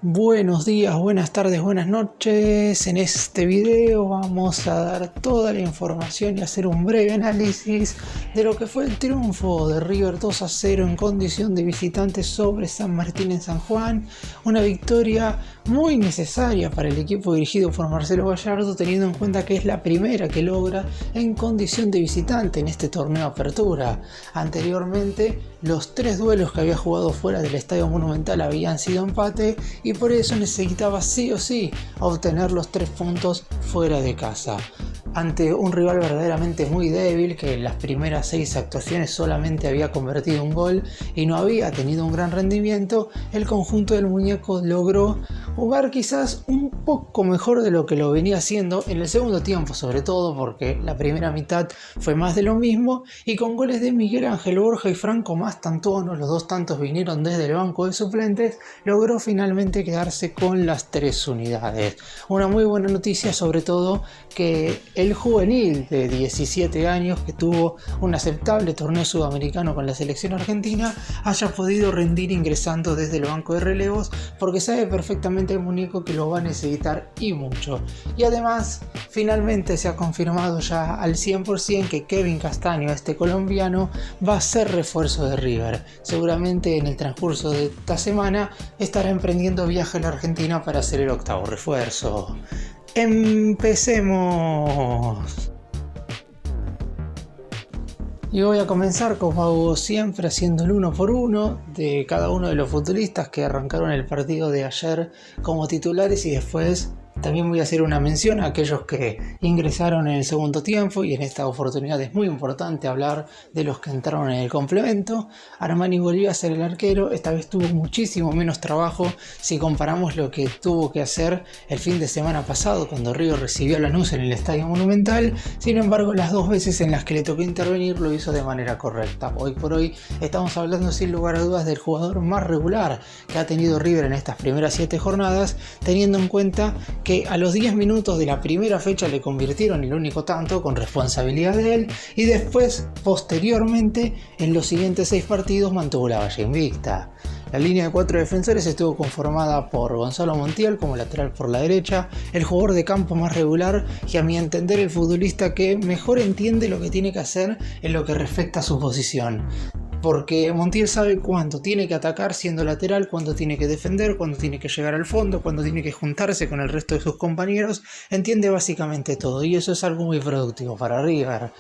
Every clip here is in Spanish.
Buenos días, buenas tardes, buenas noches. En este video vamos a dar toda la información y hacer un breve análisis de lo que fue el triunfo de River 2-0 en condición de visitante sobre San Martín en San Juan. Una victoria muy necesaria para el equipo dirigido por Marcelo Gallardo, teniendo en cuenta que es la primera que logra en condición de visitante en este torneo Apertura. Anteriormente, los 3 duelos que había jugado fuera del Estadio Monumental habían sido empate y por eso necesitaba sí o sí obtener los 3 puntos fuera de casa. Ante un rival verdaderamente muy débil que en las primeras 6 actuaciones solamente había convertido un gol y no había tenido un gran rendimiento, el conjunto del muñeco logró jugar quizás un poco mejor de lo que lo venía haciendo en el segundo tiempo, sobre todo porque la primera mitad fue más de lo mismo, y con goles de Miguel Ángel Borja y Franco Mastantuono, los dos tantos vinieron desde el banco de suplentes, logró finalmente quedarse con las 3 unidades. Una muy buena noticia, sobre todo que el juvenil de 17 años que tuvo un aceptable torneo sudamericano con la selección argentina haya podido rendir ingresando desde el banco de relevos, porque sabe perfectamente el muñeco que lo va a necesitar y mucho. Y además finalmente se ha confirmado ya al 100% que Kevin Castaño, este colombiano, va a ser refuerzo de River. Seguramente en el transcurso de esta semana estará emprendiendo viaje a la Argentina para hacer el 8º refuerzo. ¡Empecemos! Y voy a comenzar, como hago siempre, haciendo el 1 por 1 de cada uno de los futbolistas que arrancaron el partido de ayer como titulares, y después también voy a hacer una mención a aquellos que ingresaron en el segundo tiempo, y en esta oportunidad es muy importante hablar de los que entraron en el complemento. Armani volvió a ser el arquero, esta vez tuvo muchísimo menos trabajo si comparamos lo que tuvo que hacer el fin de semana pasado cuando River recibió a Lanús en el Estadio Monumental. Sin embargo, las 2 veces en las que le tocó intervenir lo hizo de manera correcta. Hoy por hoy estamos hablando sin lugar a dudas del jugador más regular que ha tenido River en estas primeras 7 jornadas, teniendo en cuenta que a los 10 minutos de la primera fecha le convirtieron el único tanto con responsabilidad de él, y después, posteriormente, en los siguientes 6 partidos mantuvo la valla invicta. La línea de 4 defensores estuvo conformada por Gonzalo Montiel como lateral por la derecha, el jugador de campo más regular y, a mi entender, el futbolista que mejor entiende lo que tiene que hacer en lo que respecta a su posición. Porque Montiel sabe cuándo tiene que atacar siendo lateral, cuándo tiene que defender, cuándo tiene que llegar al fondo, cuándo tiene que juntarse con el resto de sus compañeros. Entiende básicamente todo, y eso es algo muy productivo para River.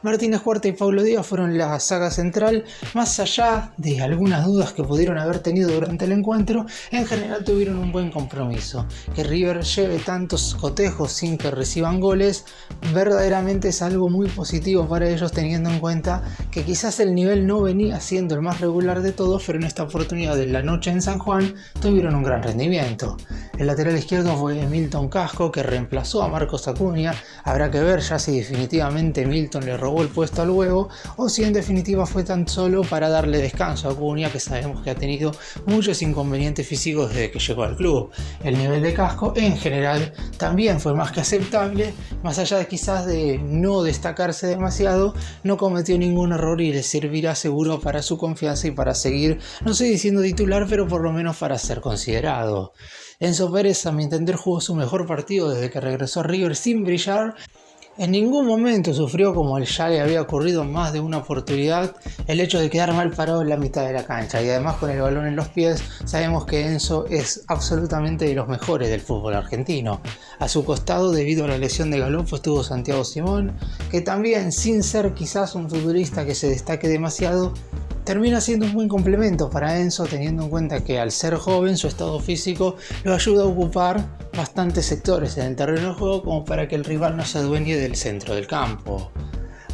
Martínez Huerta y Paulo Díaz fueron la saga central. Más allá de algunas dudas que pudieron haber tenido durante el encuentro, en general tuvieron un buen compromiso. Que River lleve tantos cotejos sin que reciban goles verdaderamente es algo muy positivo para ellos, teniendo en cuenta que quizás el nivel no venía siendo el más regular de todos, pero en esta oportunidad de la noche en San Juan tuvieron un gran rendimiento. El lateral izquierdo fue Milton Casco, que reemplazó a Marcos Acuña. Habrá que ver ya si definitivamente Milton le robó el puesto al huevo o si en definitiva fue tan solo para darle descanso a Acuña, que sabemos que ha tenido muchos inconvenientes físicos desde que llegó al club. El nivel de Casco en general también fue más que aceptable, más allá de quizás de no destacarse demasiado, no cometió ningún error y le servirá seguro para su confianza y para seguir, no sé diciendo titular, pero por lo menos para ser considerado. Enzo Pérez, a mi entender, jugó su mejor partido desde que regresó a River sin brillar. En ningún momento sufrió, como ya le había ocurrido en más de una oportunidad, el hecho de quedar mal parado en la mitad de la cancha, y además con el balón en los pies sabemos que Enzo es absolutamente de los mejores del fútbol argentino. A su costado, debido a la lesión de Galopo, estuvo Santiago Simón, que también, sin ser quizás un futbolista que se destaque demasiado, termina siendo un buen complemento para Enzo, teniendo en cuenta que al ser joven su estado físico lo ayuda a ocupar bastantes sectores en el terreno de juego como para que el rival no se adueñe del centro del campo.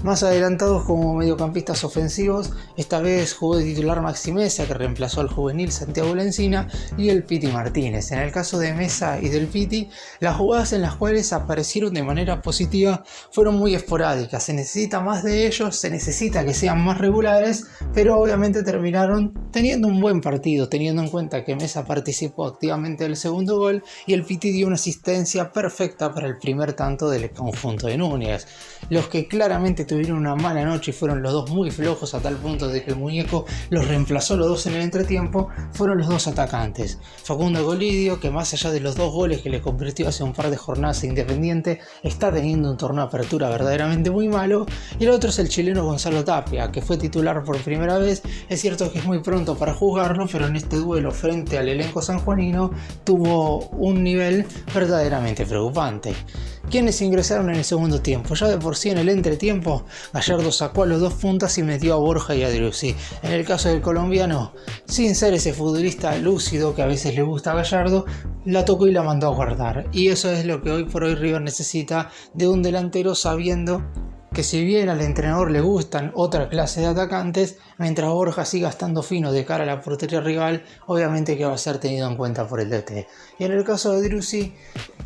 Más adelantados como mediocampistas ofensivos, esta vez jugó de titular Maxi Mesa, que reemplazó al juvenil Santiago Lencina, y el Piti Martínez. En el caso de Mesa y del Piti, las jugadas en las cuales aparecieron de manera positiva fueron muy esporádicas. Se necesita más de ellos, se necesita que sean más regulares, pero obviamente terminaron teniendo un buen partido, teniendo en cuenta que Mesa participó activamente del segundo gol y el Piti dio una asistencia perfecta para el primer tanto del conjunto de Núñez. Los que claramente tuvieron una mala noche y fueron los dos muy flojos a tal punto de que el muñeco los reemplazó los dos en el entretiempo, fueron los dos atacantes. Facundo Colidio, que más allá de los 2 goles que le convirtió hace un par de jornadas a Independiente, está teniendo un torneo de apertura verdaderamente muy malo, y el otro es el chileno Gonzalo Tapia, que fue titular por primera vez. Es cierto que es muy pronto para juzgarlo, pero en este duelo frente al elenco sanjuanino tuvo un nivel verdaderamente preocupante. ¿Quiénes ingresaron en el segundo tiempo? Ya de por sí en el entretiempo, Gallardo sacó a los 2 puntas y metió a Borja y a Driussi. En el caso del colombiano, sin ser ese futbolista lúcido que a veces le gusta a Gallardo, la tocó y la mandó a guardar. Y eso es lo que hoy por hoy River necesita, de un delantero sabiendo que si bien al entrenador le gustan otra clase de atacantes, mientras Borja siga estando fino de cara a la portería rival, obviamente que va a ser tenido en cuenta por el DT. Y en el caso de Driussi,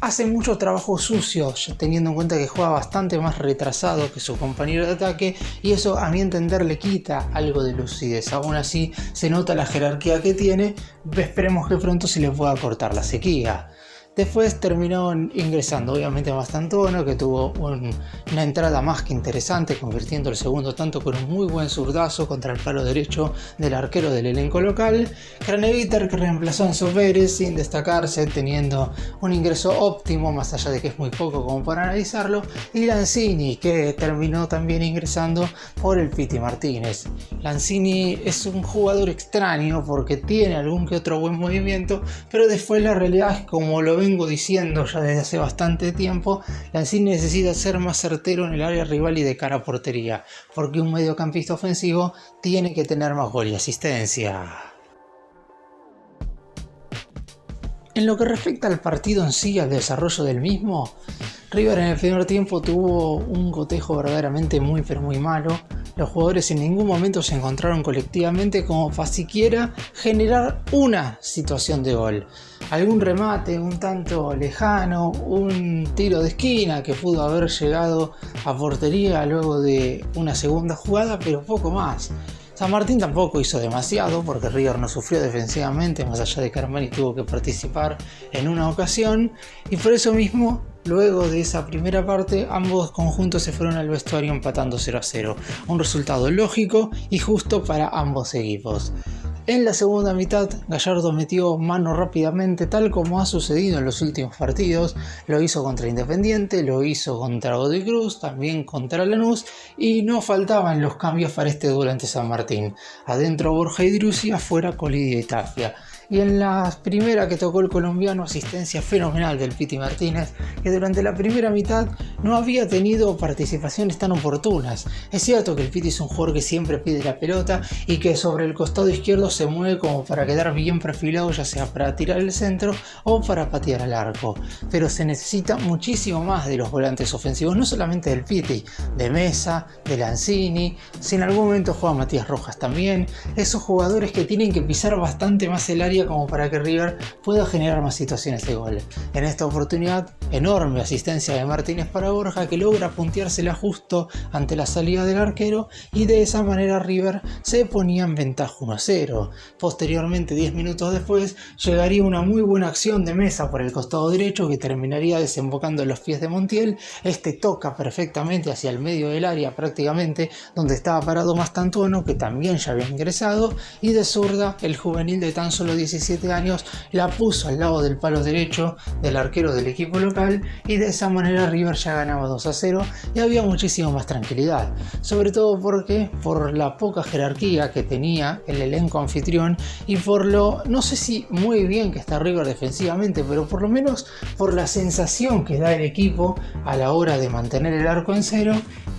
hace mucho trabajo sucio, teniendo en cuenta que juega bastante más retrasado que su compañero de ataque, y eso a mi entender le quita algo de lucidez. Aún así se nota la jerarquía que tiene, esperemos que pronto se le pueda cortar la sequía. Después terminó ingresando obviamente Mastantuono, que tuvo una entrada más que interesante, convirtiendo el segundo tanto con un muy buen zurdazo contra el palo derecho del arquero del elenco local. Craneviter, que reemplazó a Enzo Pérez sin destacarse, teniendo un ingreso óptimo, más allá de que es muy poco como para analizarlo. Y Lanzini, que terminó también ingresando por el Piti Martínez. Lanzini es un jugador extraño porque tiene algún que otro buen movimiento, pero después la realidad es, como lo vengo diciendo ya desde hace bastante tiempo, Lanzini necesita ser más certero en el área rival y de cara a portería, porque un mediocampista ofensivo tiene que tener más gol y asistencia. En lo que respecta al partido en sí, al desarrollo del mismo, River en el primer tiempo tuvo un cotejo verdaderamente muy pero muy malo. Los jugadores en ningún momento se encontraron colectivamente como para siquiera generar una situación de gol. Algún remate un tanto lejano, un tiro de esquina que pudo haber llegado a portería luego de una segunda jugada, pero poco más. San Martín tampoco hizo demasiado porque River no sufrió defensivamente, más allá de que Armani tuvo que participar en una ocasión, y por eso mismo, luego de esa primera parte, ambos conjuntos se fueron al vestuario empatando 0-0, un resultado lógico y justo para ambos equipos. En la segunda mitad, Gallardo metió mano rápidamente, tal como ha sucedido en los últimos partidos. Lo hizo contra Independiente, lo hizo contra Godoy Cruz, también contra Lanús, y no faltaban los cambios para este duelo ante San Martín. Adentro Borja y Driussi, afuera Colidio y Tapia. Y en la primera que tocó el colombiano, asistencia fenomenal del Piti Martínez, que durante la primera mitad no había tenido participaciones tan oportunas. Es cierto que el Piti es un jugador que siempre pide la pelota y que sobre el costado izquierdo se mueve como para quedar bien perfilado, ya sea para tirar el centro o para patear al arco. Pero se necesita muchísimo más de los volantes ofensivos, no solamente del Piti, de Mesa, de Lanzini, si en algún momento juega Matías Rojas también. Esos jugadores que tienen que pisar bastante más el área como para que River pueda generar más situaciones de gol. En esta oportunidad, enorme asistencia de Martínez para Borja, que logra punteársela justo ante la salida del arquero, y de esa manera River se ponía en ventaja 1-0. Posteriormente, 10 minutos después, llegaría una muy buena acción de Mesa por el costado derecho que terminaría desembocando en los pies de Montiel. Este toca perfectamente hacia el medio del área, prácticamente donde estaba parado Mastantuono, que también ya había ingresado, y de zurda el juvenil de tan solo 17 años la puso al lado del palo derecho del arquero del equipo local, y de esa manera River ya ganaba 2-0 y había muchísima más tranquilidad, sobre todo porque por la poca jerarquía que tenía el elenco anfitrión y por lo, no sé si muy bien que está River defensivamente, pero por lo menos por la sensación que da el equipo a la hora de mantener el arco en cero.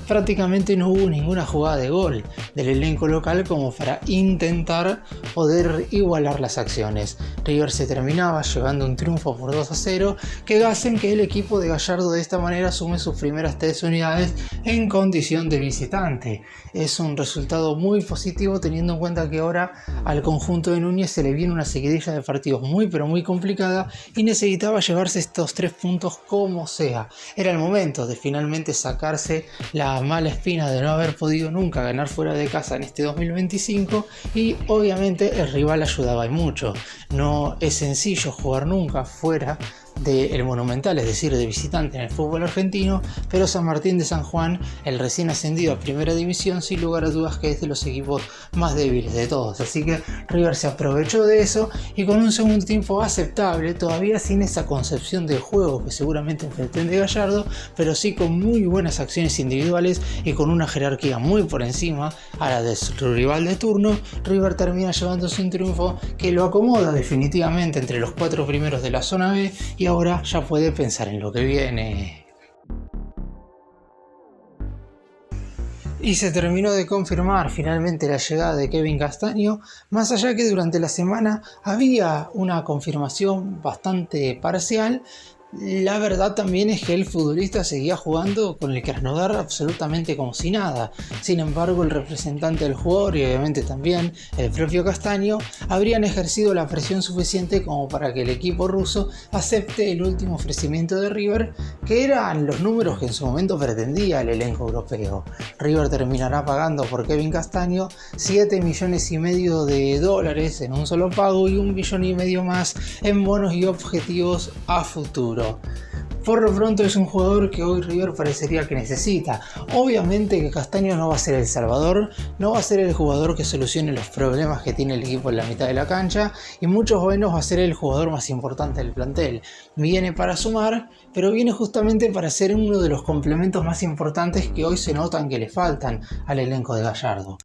Prácticamente no hubo ninguna jugada de gol del elenco local como para intentar poder igualar las acciones. River se terminaba llevando un triunfo por 2-0 que hacen que el equipo de Gallardo de esta manera sume sus primeras 3 unidades en condición de visitante. Es un resultado muy positivo teniendo en cuenta que ahora al conjunto de Núñez se le viene una seguidilla de partidos muy pero muy complicada y necesitaba llevarse estos 3 puntos como sea. Era el momento de finalmente sacarse la mala espina de no haber podido nunca ganar fuera de casa en este 2025, y obviamente el rival ayudaba y mucho. No es sencillo jugar nunca fuera del Monumental, es decir, de visitante en el fútbol argentino, pero San Martín de San Juan, el recién ascendido a Primera División, sin lugar a dudas que es de los equipos más débiles de todos. Así que River se aprovechó de eso y con un segundo tiempo aceptable, todavía sin esa concepción de juego que seguramente pretende Gallardo, pero sí con muy buenas acciones individuales y con una jerarquía muy por encima a la de su rival de turno, River termina llevándose un triunfo que lo acomoda definitivamente entre los 4 primeros de la zona B y ahora ya puede pensar en lo que viene. Y se terminó de confirmar finalmente la llegada de Kevin Castaño, más allá que durante la semana había una confirmación bastante parcial. La verdad también es que el futbolista seguía jugando con el Krasnodar absolutamente como si nada. Sin embargo, el representante del jugador y obviamente también el propio Castaño habrían ejercido la presión suficiente como para que el equipo ruso acepte el último ofrecimiento de River, que eran los números que en su momento pretendía el elenco europeo. River terminará pagando por Kevin Castaño $7,5 millones en un solo pago y $1,5 millones más en bonos y objetivos a futuro. Por lo pronto es un jugador que hoy River parecería que necesita. Obviamente que Castaño no va a ser el salvador, no va a ser el jugador que solucione los problemas que tiene el equipo en la mitad de la cancha y muchos menos va a ser el jugador más importante del plantel. Viene para sumar, pero viene justamente para ser uno de los complementos más importantes que hoy se notan que le faltan al elenco de Gallardo.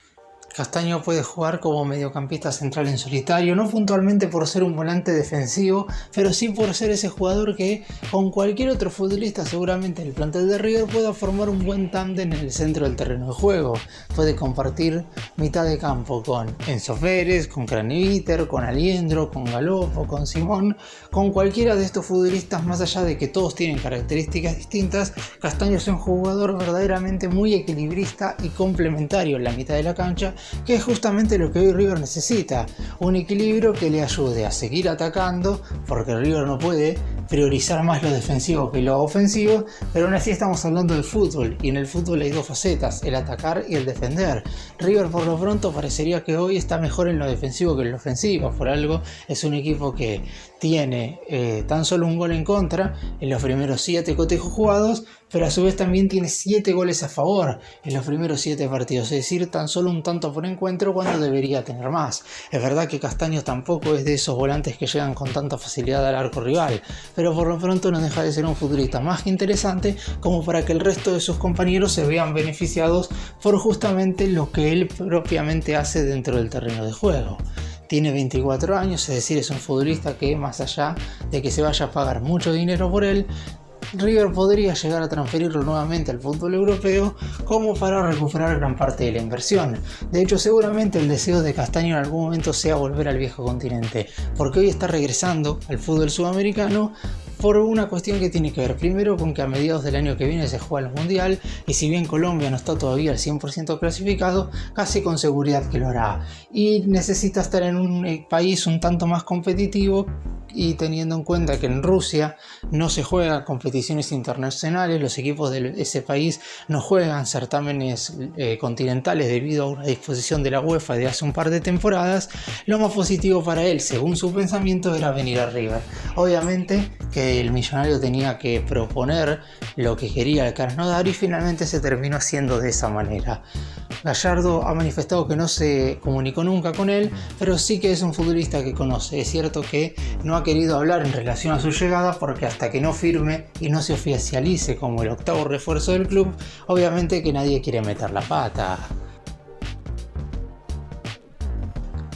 Castaño puede jugar como mediocampista central en solitario, no puntualmente por ser un volante defensivo, pero sí por ser ese jugador que con cualquier otro futbolista seguramente el plantel de River pueda formar un buen tándem en el centro del terreno de juego. Puede compartir mitad de campo con Enzo Pérez, con Craneviter, con Aliendro, con Galopo, con Simón, con cualquiera de estos futbolistas, más allá de que todos tienen características distintas. Castaño es un jugador verdaderamente muy equilibrista y complementario en la mitad de la cancha, que es justamente lo que hoy River necesita, un equilibrio que le ayude a seguir atacando, porque River no puede priorizar más lo defensivo que lo ofensivo, pero aún así estamos hablando de fútbol, y en el fútbol hay dos facetas, el atacar y el defender. River por lo pronto parecería que hoy está mejor en lo defensivo que en lo ofensivo, por algo es un equipo que tiene tan solo un gol en contra en los primeros 7 cotejos jugados, pero a su vez también tiene 7 goles a favor en los primeros 7 partidos, es decir, tan solo un tanto por encuentro cuando debería tener más. Es verdad que Castaño tampoco es de esos volantes que llegan con tanta facilidad al arco rival, pero por lo pronto no deja de ser un futbolista más que interesante como para que el resto de sus compañeros se vean beneficiados por justamente lo que él propiamente hace dentro del terreno de juego. Tiene 24 años, es decir, es un futbolista que más allá de que se vaya a pagar mucho dinero por él, River podría llegar a transferirlo nuevamente al fútbol europeo como para recuperar gran parte de la inversión. De hecho, seguramente el deseo de Castaño en algún momento sea volver al viejo continente, porque hoy está regresando al fútbol sudamericano por una cuestión que tiene que ver primero con que a mediados del año que viene se juega el Mundial y si bien Colombia no está todavía al 100% clasificado, casi con seguridad que lo hará y necesita estar en un país un tanto más competitivo. Y teniendo en cuenta que en Rusia no se juegan competiciones internacionales, los equipos de ese país no juegan certámenes continentales debido a una disposición de la UEFA de hace un par de temporadas, lo más positivo para él, según su pensamiento, era venir a River. Obviamente que el millonario tenía que proponer lo que quería el Krasnodar y finalmente se terminó haciendo de esa manera. Gallardo ha manifestado que no se comunicó nunca con él, pero sí que es un futbolista que conoce. Es cierto que no ha querido hablar en relación a su llegada porque hasta que no firme y no se oficialice como el octavo refuerzo del club, obviamente que nadie quiere meter la pata.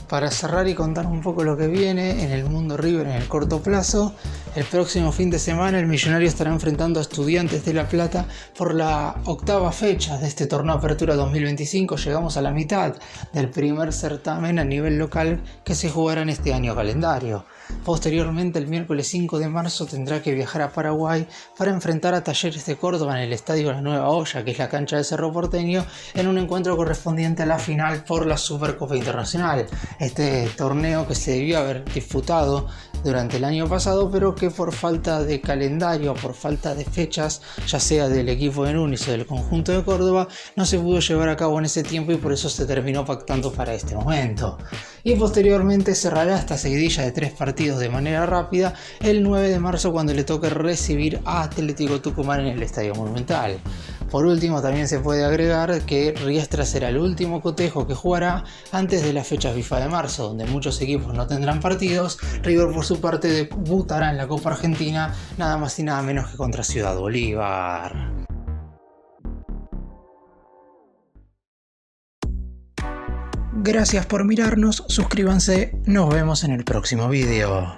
Para cerrar y contar un poco lo que viene en el mundo River en el corto plazo, el próximo fin de semana el Millonario estará enfrentando a Estudiantes de La Plata por la octava fecha de este torneo Apertura 2025. Llegamos a la mitad del primer certamen a nivel local que se jugará en este año calendario. Posteriormente, el miércoles 5 de marzo tendrá que viajar a Paraguay para enfrentar a Talleres de Córdoba en el Estadio La Nueva Olla, que es la cancha de Cerro Porteño, en un encuentro correspondiente a la final por la Supercopa Internacional. Este torneo que se debió haber disputado durante el año pasado, pero que por falta de calendario, por falta de fechas, ya sea del equipo de Núñez o del conjunto de Córdoba, no se pudo llevar a cabo en ese tiempo y por eso se terminó pactando para este momento. Y posteriormente cerrará esta seguidilla de 3 partidos de manera rápida el 9 de marzo cuando le toque recibir a Atlético Tucumán en el Estadio Monumental. Por último, también se puede agregar que Riestra será el último cotejo que jugará antes de la fecha FIFA de marzo, donde muchos equipos no tendrán partidos. River por su parte debutará en la Copa Argentina nada más y nada menos que contra Ciudad Bolívar. Gracias por mirarnos, suscríbanse, nos vemos en el próximo video.